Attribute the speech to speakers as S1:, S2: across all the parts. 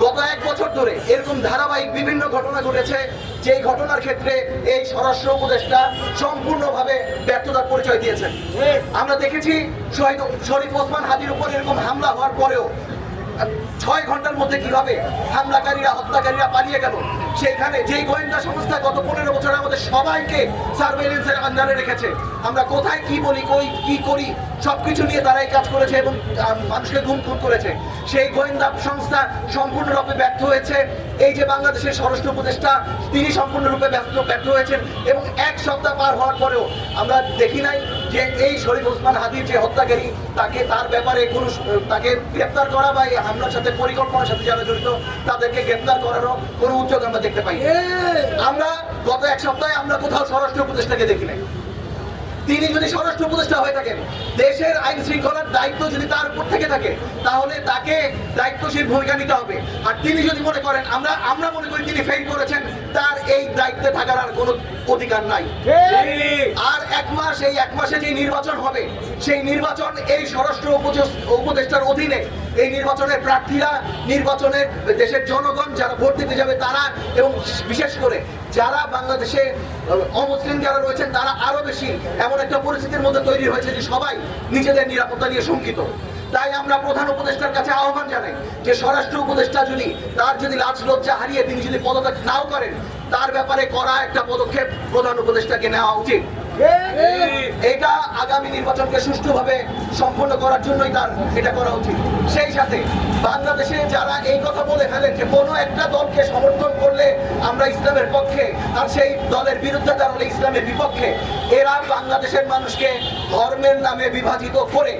S1: গত 1 বছর ধরে এরকম ধারাবাহিক বিভিন্ন ঘটনা ঘটেছে, যেই ঘটনার ক্ষেত্রে এই স্বরাষ্ট্র উপদেষ্টা সম্পূর্ণভাবে ব্যর্থতার পরিচয় দিয়েছেন। আমরা দেখেছি শহীদ শরীফ ওসমান হাদির উপর এরকম হামলা হওয়ার পরেও 6 ঘন্টার মধ্যে কিভাবে হামলাকারীরা হত্যাকারীরা পালিয়ে গেল। সেইখানে যেই গোয়েন্দা সংস্থা গত 15 বছর আমাদের সবাইকে সার্ভেইলেন্সের আন্ডারে রেখেছে, আমরা কোথায় কি বলি কই কি করি সবকিছু নিয়ে তারাই কাজ করেছে এবং মানুষকে গুম খুন করেছে, সেই গোয়েন্দা সংস্থা সম্পূর্ণরূপে ব্যর্থ হয়েছে। এই যে বাংলাদেশের স্বরাষ্ট্র উপদেষ্টা তিনি সম্পূর্ণরূপে ব্যর্থ হয়েছেন এবং 1 সপ্তাহ পার হওয়ার পরেও আমরা দেখি নাই যে এই শরীফ ওসমান হাদির যে হত্যাকারী তার ব্যাপারে কোনো তাকে গ্রেপ্তার করা বা এই হামলার সাথে পরিকল্পনার সাথে যারা জড়িত তাদেরকে গ্রেপ্তার করারও কোনো উদ্যোগ আমরা দেখতে পাই। আমরা গত 1 সপ্তাহে আমরা কোথাও স্বরাষ্ট্র উপদেষ্টাকে দেখি নাই। তিনি যদি স্বরাষ্ট্র উপদেষ্টা হয়ে থাকেন, দেশের আইন শৃঙ্খলার দায়িত্ব যদি তার উপর থেকে থাকে, তাহলে তাকে দায়িত্বশীল ভূমিকা নিতে হবে। আর তিনি যদি মনে করেন আমরা মনে করি তিনি ফেল করেছেন, তার এই দায়িত্বে থাকার আর কোনো অধিকার নাই। আর 1 মাস, এই 1 মাসে যে নির্বাচন হবে, সেই নির্বাচন এই স্বরাষ্ট্র উপদেষ্টার অধীনে এই নির্বাচনের প্রার্থীরা, নির্বাচনের দেশের জনগণ যারা ভোট দিতে যাবে তারা, এবং বিশেষ করে যারা বাংলাদেশে অমুসলিম যারা রয়েছেন তারা আরো বেশি এমন একটা পরিস্থিতির মধ্যে তৈরি হয়েছে যে সবাই নিজেদের নিরাপত্তা নিয়ে শঙ্কিত। তাই আমরা প্রধান উপদেষ্টার কাছে আহ্বান জানাই যে স্বরাষ্ট্র উপদেষ্টা তার যদি লাজ লজ্জা হারিয়ে তিনি যদি পদত্যাগ নাও করেন, তার ব্যাপারে করা একটা পদক্ষেপ প্রধান উপদেষ্টাকে নেওয়া উচিত। এটা আগামী নির্বাচনকে সুষ্ঠুভাবে সম্পন্ন করার জন্যই তার এটা করা উচিত। সেই সাথে বাংলাদেশে যারা এই কথা বলে ফেলেন যে কোনো একটা দলকে সমর্থন করলে আমরা ইসলামের পক্ষে আর সেই দলের বিরুদ্ধে দাঁড়ালে ইসলামের বিপক্ষে, এরা বাংলাদেশের মানুষকে ধর্মের নামে বিভাজিত করে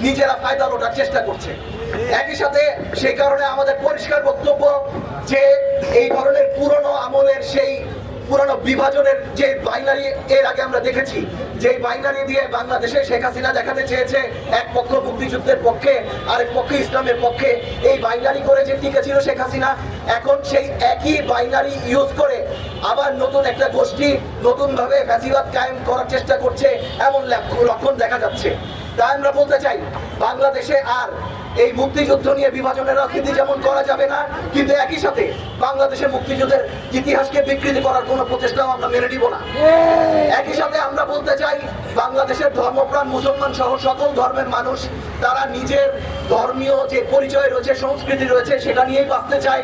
S1: নিজেরা ফায়দা ওঠার চেষ্টা করছে। একই সাথে সেই কারণে আমাদের পরিষ্কার বক্তব্য যে এই ধরনের পুরনো আমলের সেই পুরনো বিভাজনের যে বাইনারি এর আগে আমরা দেখেছি, যে বাইনারি দিয়ে বাংলাদেশে শেখ হাসিনা দেখাতে চেয়েছে এক পক্ষ মুক্তিযুদ্ধের পক্ষে আরেক পক্ষ ইসলামের পক্ষে, এই বাইনারি করে যে টিকে ছিল শেখ হাসিনা, এখন সেই একই বাইনারি ইউজ করে আবার নতুন একটা গোষ্ঠী নতুনভাবে ফ্যাসিবাদ কায়েম করার চেষ্টা করছে, এমন লক্ষণ দেখা যাচ্ছে। তাই আমরা বলতে চাই বাংলাদেশে আর এই মুক্তিযুদ্ধ নিয়ে বিভাজনের রাজনীতি যেমন করা যাবে না, কিন্তু একই সাথে বাংলাদেশের মুক্তিযুদ্ধের ইতিহাসকে বিকৃতি করার কোনো প্রচেষ্টাও আমরা মেনে নিব না। একই সাথে আমরা বলতে চাই বাংলাদেশের ধর্মপ্রাণ মুসলমান সহ সকল ধর্মের মানুষ তারা নিজের ধর্মীয় যে পরিচয় রয়েছে, সংস্কৃতি রয়েছে, সেটা নিয়েই বাঁচতে চায়।